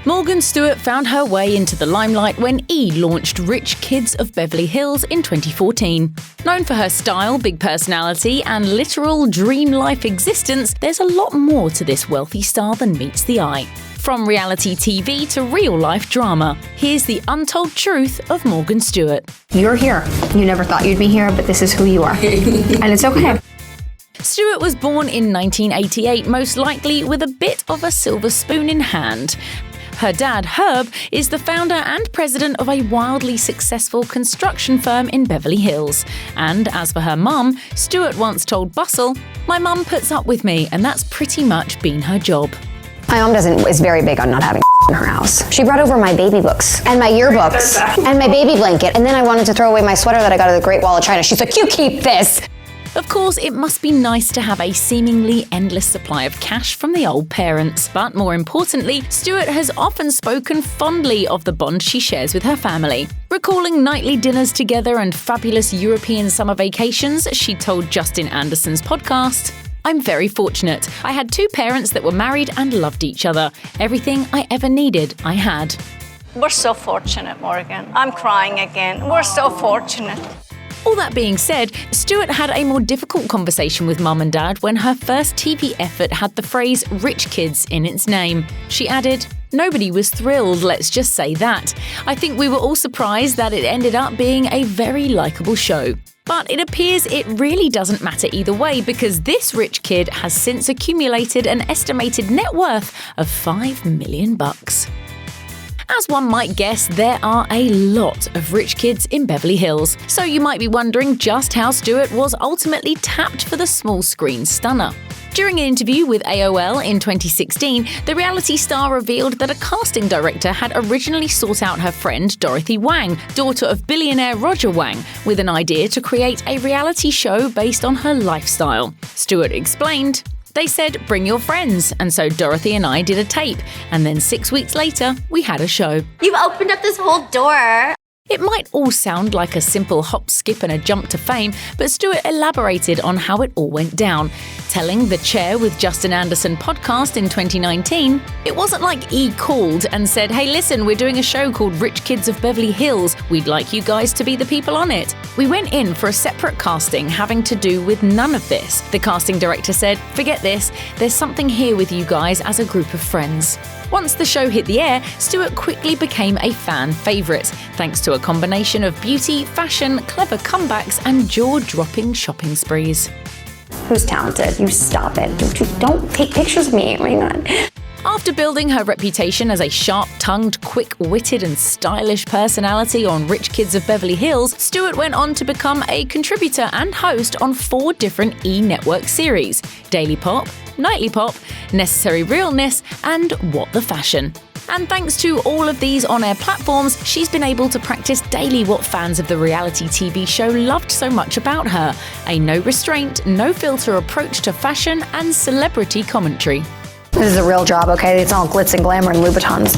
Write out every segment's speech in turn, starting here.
Morgan Stewart found her way into the limelight when E! launched Rich Kids of Beverly Hills in 2014. Known for her style, big personality, and literal dream life existence, there's a lot more to this wealthy star than meets the eye. From reality TV to real-life drama, here's the untold truth of Morgan Stewart. You're here. You never thought you'd be here, but this is who you are. And it's okay. Stewart was born in 1988, most likely with a bit of a silver spoon in hand. Her dad, Herb, is the founder and president of a wildly successful construction firm in Beverly Hills. And as for her mum, Stewart once told Bustle, "My mum puts up with me, and that's pretty much been her job." My mom is very big on not having in her house. She brought over my baby books and my yearbooks and my baby blanket. And then I wanted to throw away my sweater that I got at the Great Wall of China. She's like, "You keep this." Of course, it must be nice to have a seemingly endless supply of cash from the old parents. But more importantly, Stewart has often spoken fondly of the bond she shares with her family. Recalling nightly dinners together and fabulous European summer vacations, she told Justin Anderson's podcast, "I'm very fortunate. I had two parents that were married and loved each other. Everything I ever needed, I had." We're so fortunate, Morgan. I'm crying again. We're so fortunate. All that being said, Stewart had a more difficult conversation with mum and dad when her first TV effort had the phrase "rich kids" in its name. She added, "Nobody was thrilled, let's just say that. I think we were all surprised that it ended up being a very likeable show." But it appears it really doesn't matter either way, because this rich kid has since accumulated an estimated net worth of $5 million. As one might guess, there are a lot of rich kids in Beverly Hills, so you might be wondering just how Stewart was ultimately tapped for the small screen stunner. During an interview with AOL in 2016, the reality star revealed that a casting director had originally sought out her friend Dorothy Wang, daughter of billionaire Roger Wang, with an idea to create a reality show based on her lifestyle. Stewart explained, "They said, bring your friends, and so Dorothy and I did a tape, and then 6 weeks later, we had a show." You've opened up this whole door. It might all sound like a simple hop, skip and a jump to fame, but Stewart elaborated on how it all went down, telling the Chair with Justin Anderson podcast in 2019, "It wasn't like E! called and said, 'Hey listen, we're doing a show called Rich Kids of Beverly Hills. We'd like you guys to be the people on it.' We went in for a separate casting having to do with none of this. The casting director said, 'Forget this, there's something here with you guys as a group of friends.' Once the show hit the air, Stewart quickly became a fan favourite, thanks to a combination of beauty, fashion, clever comebacks and jaw-dropping shopping sprees. Who's talented? You stop it. Don't take pictures of me. Oh my God. After building her reputation as a sharp-tongued, quick-witted and stylish personality on Rich Kids of Beverly Hills, Stewart went on to become a contributor and host on 4 different E! Network series: Daily Pop, Nightly Pop, Necessary Realness, and What the Fashion. And thanks to all of these on-air platforms, she's been able to practice daily what fans of the reality TV show loved so much about her: a no-restraint, no-filter approach to fashion and celebrity commentary. This is a real job, okay? It's all glitz and glamour and Louboutins.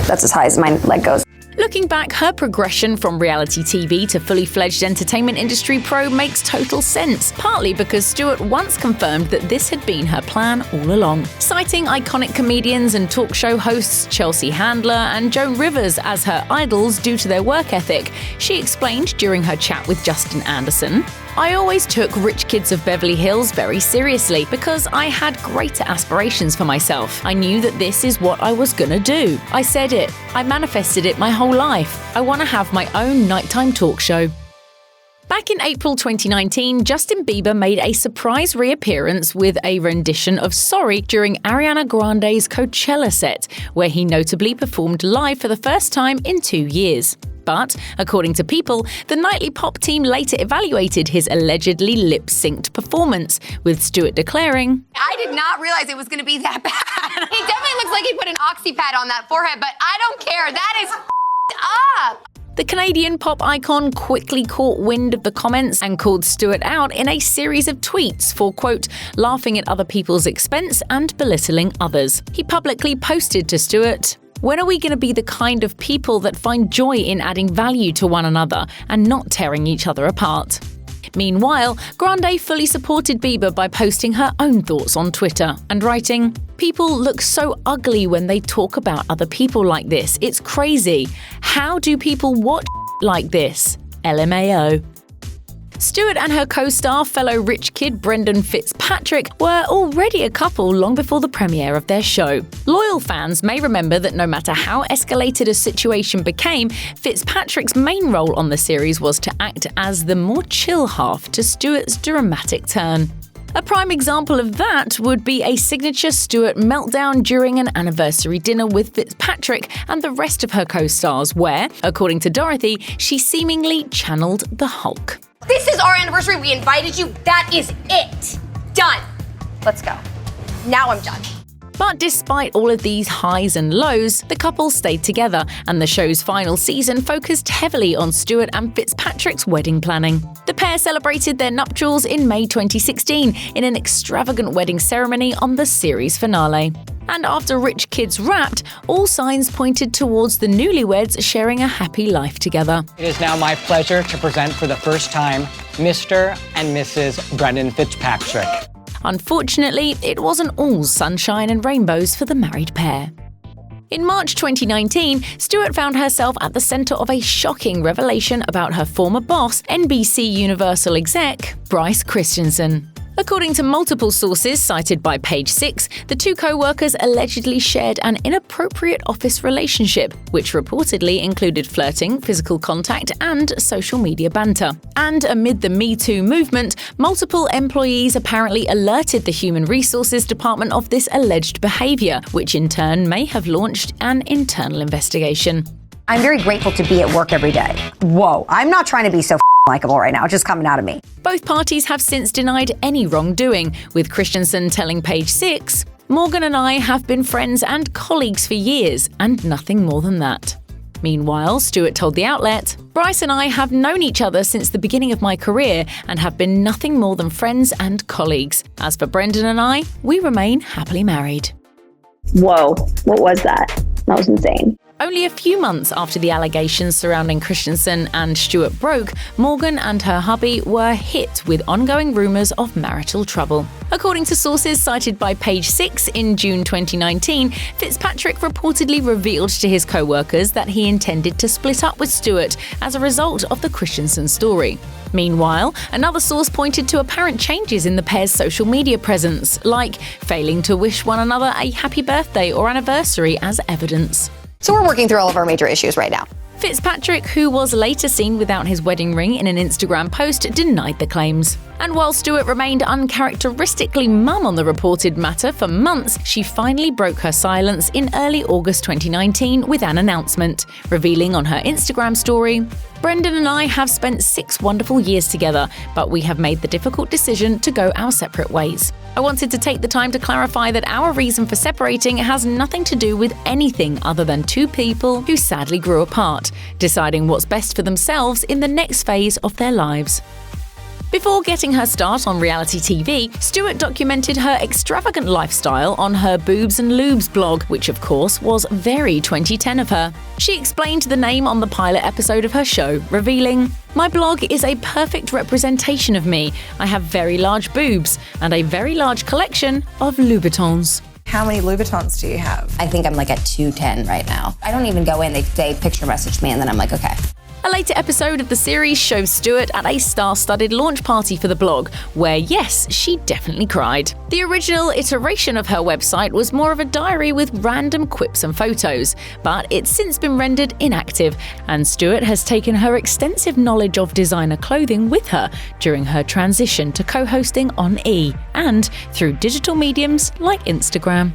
That's as high as my leg goes. Looking back, her progression from reality TV to fully-fledged entertainment industry pro makes total sense, partly because Stewart once confirmed that this had been her plan all along. Citing iconic comedians and talk show hosts Chelsea Handler and Joan Rivers as her idols due to their work ethic, she explained during her chat with Justin Anderson, "I always took Rich Kids of Beverly Hills very seriously because I had greater aspirations for myself. I knew that this is what I was gonna do. I said it. I manifested it my whole life. I want to have my own nighttime talk show." Back in April 2019, Justin Bieber made a surprise reappearance with a rendition of Sorry during Ariana Grande's Coachella set, where he notably performed live for the first time in 2 years. But, according to People, the Nightly Pop team later evaluated his allegedly lip-synced performance, with Stewart declaring, "I did not realize it was going to be that bad. He definitely looks like he put an oxy pad on that forehead, but I don't care. That is up." The Canadian pop icon quickly caught wind of the comments and called Stewart out in a series of tweets for, quote, laughing at other people's expense and belittling others. He publicly posted to Stewart, "When are we going to be the kind of people that find joy in adding value to one another and not tearing each other apart?" Meanwhile, Grande fully supported Bieber by posting her own thoughts on Twitter and writing, "People look so ugly when they talk about other people like this. It's crazy. How do people watch like this? LMAO." Stewart and her co-star, fellow rich kid Brendan Fitzpatrick, were already a couple long before the premiere of their show. Loyal fans may remember that no matter how escalated a situation became, Fitzpatrick's main role on the series was to act as the more chill half to Stewart's dramatic turn. A prime example of that would be a signature Stewart meltdown during an anniversary dinner with Fitzpatrick and the rest of her co-stars where, according to Dorothy, she seemingly channeled the Hulk. This is our anniversary. We invited you. That is it. Done. Let's go. Now I'm done. But despite all of these highs and lows, the couple stayed together, and the show's final season focused heavily on Stewart and Fitzpatrick's wedding planning. The pair celebrated their nuptials in May 2016 in an extravagant wedding ceremony on the series finale. And after Rich Kids wrapped, all signs pointed towards the newlyweds sharing a happy life together. It is now my pleasure to present for the first time Mr. and Mrs. Brendan Fitzpatrick. Unfortunately, it wasn't all sunshine and rainbows for the married pair. In March 2019, Stewart found herself at the center of a shocking revelation about her former boss, NBC Universal exec, Bryce Christensen. According to multiple sources cited by Page 6, the two co-workers allegedly shared an inappropriate office relationship, which reportedly included flirting, physical contact, and social media banter. And amid the Me Too movement, multiple employees apparently alerted the Human Resources Department of this alleged behavior, which in turn may have launched an internal investigation. I'm very grateful to be at work every day. Whoa, I'm not trying to be so likable right now. It's just coming out of me. Both parties have since denied any wrongdoing, with Christensen telling Page 6, "Morgan and I have been friends and colleagues for years, and nothing more than that." Meanwhile, Stewart told the outlet, "Bryce and I have known each other since the beginning of my career and have been nothing more than friends and colleagues. As for Brendan and I, we remain happily married." Whoa, what was that? That was insane. Only a few months after the allegations surrounding Christensen and Stewart broke, Morgan and her hubby were hit with ongoing rumors of marital trouble. According to sources cited by Page 6 in June 2019, Fitzpatrick reportedly revealed to his co-workers that he intended to split up with Stewart as a result of the Christensen story. Meanwhile, another source pointed to apparent changes in the pair's social media presence, like failing to wish one another a happy birthday or anniversary as evidence. So we're working through all of our major issues right now. Fitzpatrick, who was later seen without his wedding ring in an Instagram post, denied the claims. And while Stewart remained uncharacteristically mum on the reported matter for months, she finally broke her silence in early August 2019 with an announcement, revealing on her Instagram story, "Brendan and I have spent 6 wonderful years together, but we have made the difficult decision to go our separate ways. I wanted to take the time to clarify that our reason for separating has nothing to do with anything other than two people who sadly grew apart, deciding what's best for themselves in the next phase of their lives." Before getting her start on reality TV, Stewart documented her extravagant lifestyle on her Boobs and Lubes blog, which of course was very 2010 of her. She explained the name on the pilot episode of her show, revealing, "My blog is a perfect representation of me. I have very large boobs and a very large collection of Louboutins." How many Louboutins do you have? I think I'm like at 210 right now. I don't even go in. They picture message me and then I'm like, okay. A later episode of the series shows Stewart at a star-studded launch party for the blog, where yes, she definitely cried. The original iteration of her website was more of a diary with random quips and photos, but it's since been rendered inactive, and Stewart has taken her extensive knowledge of designer clothing with her during her transition to co-hosting on E! And through digital mediums like Instagram.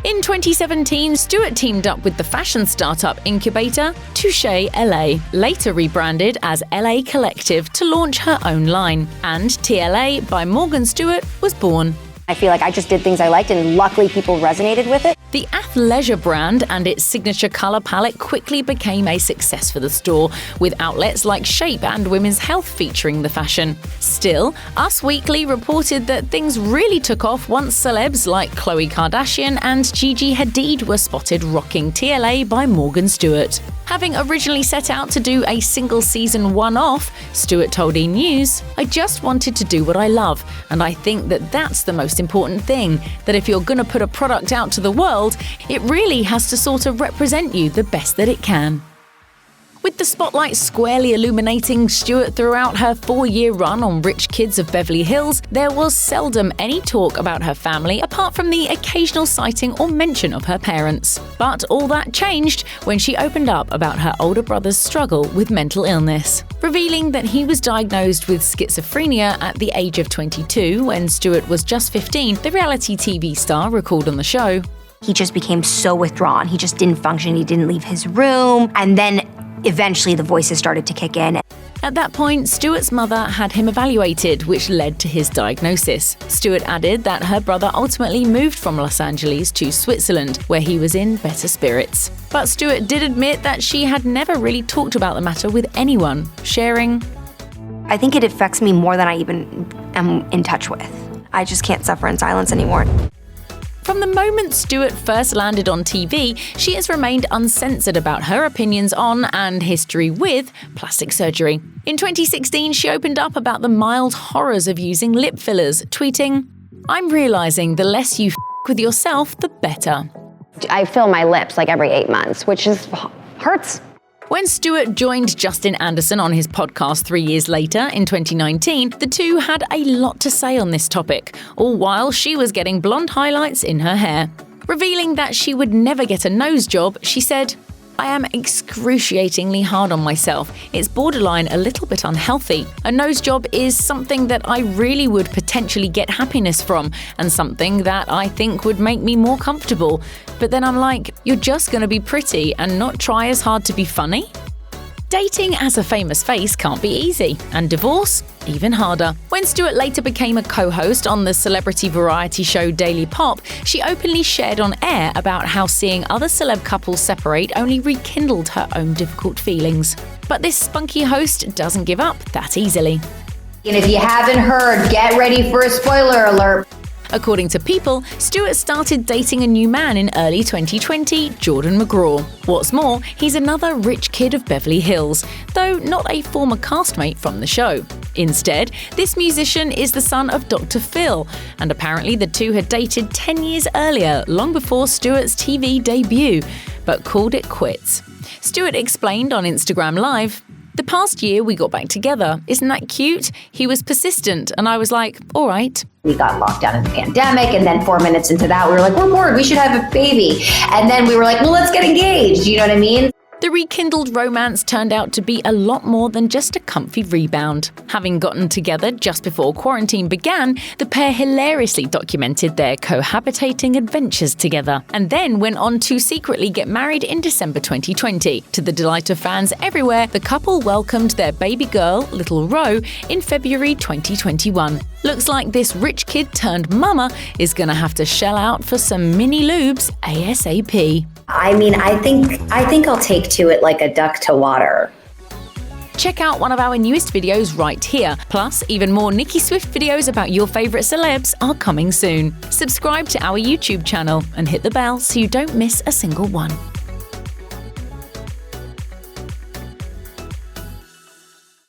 In 2017, Stewart teamed up with the fashion startup incubator Touche LA, later rebranded as LA Collective, to launch her own line. And TLA by Morgan Stewart was born. I feel like I just did things I liked and luckily people resonated with it. The athleisure brand and its signature color palette quickly became a success for the store, with outlets like Shape and Women's Health featuring the fashion. Still, Us Weekly reported that things really took off once celebs like Khloe Kardashian and Gigi Hadid were spotted rocking TLA by Morgan Stewart. Having originally set out to do a single-season one-off, Stewart told E! News, "I just wanted to do what I love, and I think that that's the most important thing, that if you're going to put a product out to the world, it really has to sort of represent you the best that it can." With the spotlight squarely illuminating Stewart throughout her 4-year run on Rich Kids of Beverly Hills, there was seldom any talk about her family apart from the occasional sighting or mention of her parents. But all that changed when she opened up about her older brother's struggle with mental illness, revealing that he was diagnosed with schizophrenia at the age of 22 when Stewart was just 15, the reality TV star recalled on the show. He just became so withdrawn. He just didn't function. He didn't leave his room. And then eventually the voices started to kick in. At that point, Stewart's mother had him evaluated, which led to his diagnosis. Stewart added that her brother ultimately moved from Los Angeles to Switzerland, where he was in better spirits. But Stewart did admit that she had never really talked about the matter with anyone, sharing, I think it affects me more than I even am in touch with. I just can't suffer in silence anymore. From the moment Stewart first landed on TV, she has remained uncensored about her opinions on and history with plastic surgery. In 2016, she opened up about the mild horrors of using lip fillers, tweeting, "I'm realizing the less you with yourself, the better." I fill my lips like every 8 months, which hurts. When Stewart joined Justin Anderson on his podcast 3 years later, in 2019, the two had a lot to say on this topic, all while she was getting blonde highlights in her hair. Revealing that she would never get a nose job, she said, "I am excruciatingly hard on myself. It's borderline a little bit unhealthy. A nose job is something that I really would potentially get happiness from, and something that I think would make me more comfortable. But then I'm like, you're just going to be pretty and not try as hard to be funny?" Dating as a famous face can't be easy, and divorce even harder. When Stewart later became a co-host on the celebrity variety show Daily Pop, she openly shared on air about how seeing other celeb couples separate only rekindled her own difficult feelings. But this spunky host doesn't give up that easily. And if you haven't heard, get ready for a spoiler alert. According to People, Stewart started dating a new man in early 2020, Jordan McGraw. What's more, he's another rich kid of Beverly Hills, though not a former castmate from the show. Instead, this musician is the son of Dr. Phil, and apparently the two had dated 10 years earlier, long before Stewart's TV debut, but called it quits. Stewart explained on Instagram Live, "The past year we got back together. Isn't that cute? He was persistent, and I was like, all right." We got locked down in the pandemic, and then 4 minutes into that, we were like, we're bored, we should have a baby. And then we were like, well, let's get engaged, you know what I mean? The rekindled romance turned out to be a lot more than just a comfy rebound. Having gotten together just before quarantine began, the pair hilariously documented their cohabitating adventures together, and then went on to secretly get married in December 2020. To the delight of fans everywhere, the couple welcomed their baby girl, Little Ro, in February 2021. Looks like this rich kid turned mama is gonna have to shell out for some mini lubes ASAP. I mean, I think I'll take to it like a duck to water. Check out one of our newest videos right here. Plus, even more Nicki Swift videos about your favorite celebs are coming soon. Subscribe to our YouTube channel and hit the bell so you don't miss a single one.